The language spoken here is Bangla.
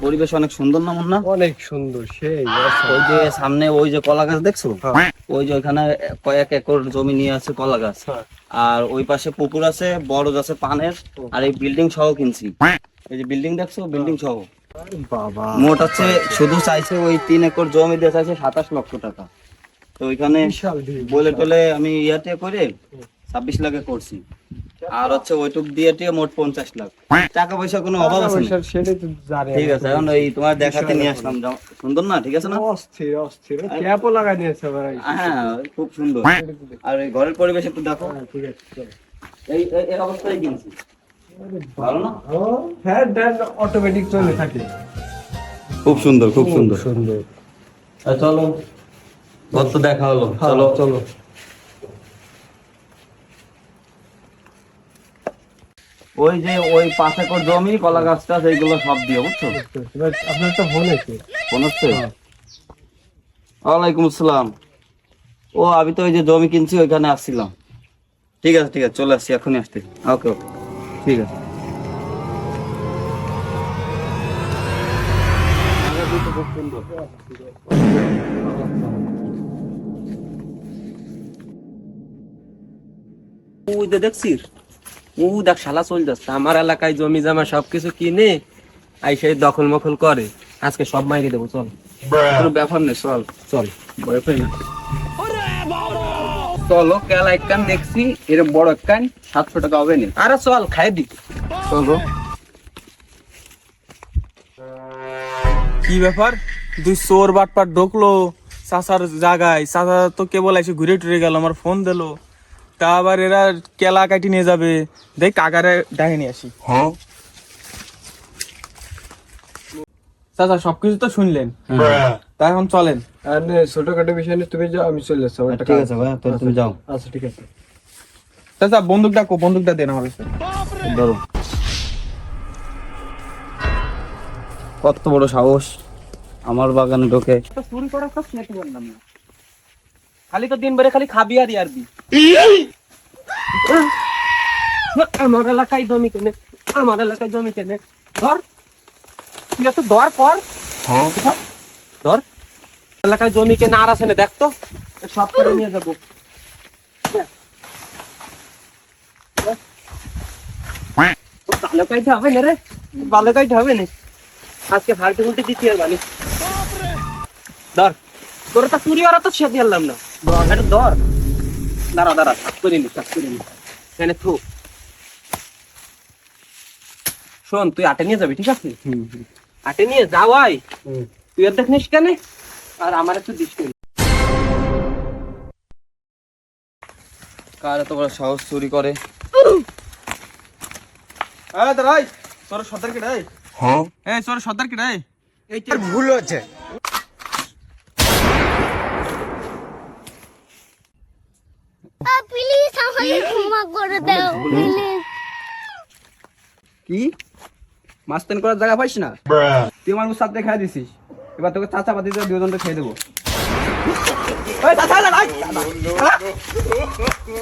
পরিবেশ অনেক সুন্দর না মুন্না? অনেক সুন্দর সেই। ওই যে সামনে ওই যে কলা গাছ দেখছো, ওই যে ওইখানে কয়েক একর জমি নিয়ে আছে কলা গাছ, আর ওই পাশে পুকুর আছে, বড় আছে পানের, আর এই বিল্ডিং সহ কিনছি। এই যে বিল্ডিং দেখছো, বিল্ডিং সহ বাবা মোট হচ্ছে শুধু চাইছে ওই 3 একর জমি দিয়ে চাইছে 27 লক্ষ টাকা। তো ওইখানে বলে টলে আমি ইয়াতে করে 26 লাখে করছি, আর হচ্ছে ওইটুক দিয়ে মোট 50 লাখ। টাকা পয়সা কোনো অভাব আছে না। ঠিক আছে, এখন ওই তোমার দেখাতে নিয়ে আসলাম, সুন্দর না? ঠিক আছে না? অস্থির অস্থির ক্যাপও লাগাই দিয়েছে ভাই। হ্যাঁ খুব সুন্দর। আর এই ঘরের পরিবেশ একটু দেখো। ঠিক আছে চলো। এই অবস্থায় কিনছি, ভালো না? হ্যাঁ ড্যান অটোমেটিক চলে থাকে। খুব সুন্দর, খুব সুন্দর। সুন্দর। চলো, ঘর তো দেখা হলো, চলো চলো। ওই যে ওই 5 একর জমি কলা গাছটা সেইগুলো সব দিয়ে, বুঝছো? আপনার তো ফোন আছে? ফোন হচ্ছে? ওয়ালাইকুম আসসালাম। ও আমি তো ওই যে জমি কিনছি ওইখানে আসছিলাম। ঠিক আছে ঠিক আছে, চলে আসছি, এখনই আসতে। ওকে ওকে, ঠিক আছে। খুব সুন্দর। ওই যে দেখছিস, ও দেখ শালা চল যাচ্ছে আমার এলাকায় জমি জমা সবকিছু কিনে আইসে দখল মখল করে। আজকে সব মাইরে দেবো, চল। কোনো ব্যাপার নেই, চল চল, ভয় পাই না। চলো, কেলা এক কান দেখছি, এরকম বড় এক কান 700 টাকা হবে না। আরে চল, খাই দি, চলো। কি ব্যাপার, দুই চোর বাটপাট ঢুকলো চাচার জায়গায়, চাচা তো কেবল এসে ঘুরে টুরে গেল, আমার ফোন দিলো, তা আবার এরা কেলা কাটি নিয়ে যাবে, দেখ কাকারে ডাকে নিয়ে আসি। চাচা সবকিছু তো শুনলেন, তা এখন চলেন। আর ছোটখাটো বিষয় নিয়ে তুমি যাও, আমি চলে যাচ্ছি। ঠিক আছে ভাই, তাহলে তুমি যাও। আচ্ছা ঠিক আছে। চাচা বন্দুকটা কো, বন্দুকটা দেন আমার কাছে। ধরো। কত বড় সাহস আমার বাগানে ঢোকে। চুরি করার কাজ নাকি বললাম না, খালি তো দিন ভরে খালি খাবি আর ইয়ারবি। আমার এলাকায় জমি কেনে, আমার এলাকায় জমি কেনে, ধর ঠিক আছে, ধর কর, ধর এলাকায় জমি কেনে আর আছে না, দেখ তো সব করে নিয়ে যাবো। ভালো কাইতে হবে না রে, ভালো কাইতে হবে না, আজকে ফালতু ফুলতে দিতে পারবানি। ধর, তোর তো চুরি ওরা তো সে দিলাম না, এটা ধর, দাঁড়া দাঁড়া, কাজ করে নি, কাজ করে নি, এনে থু। শোন, তুই আটে নিয়ে যাবি, ঠিক আছে? আটে নিয়ে যাওয়াই তুই আর দেখিস কেন, আর আমার একটু দিস কেন। কার এত বড় সাহস চুরি করে? দাঁড়াই, তোর সর্দার কি রে? এই তোর সর্দার কি রে? এইটার ভুল হচ্ছে। প্লিজ আমাকে ক্ষমা করে দাও, প্লিজ। কি মাস্তান করার জায়গা পাইস না? তুই আমার সাথে খাই দিছিস, এবার তোকে চাচা পাতি দুজনকে খেয়ে দেবো।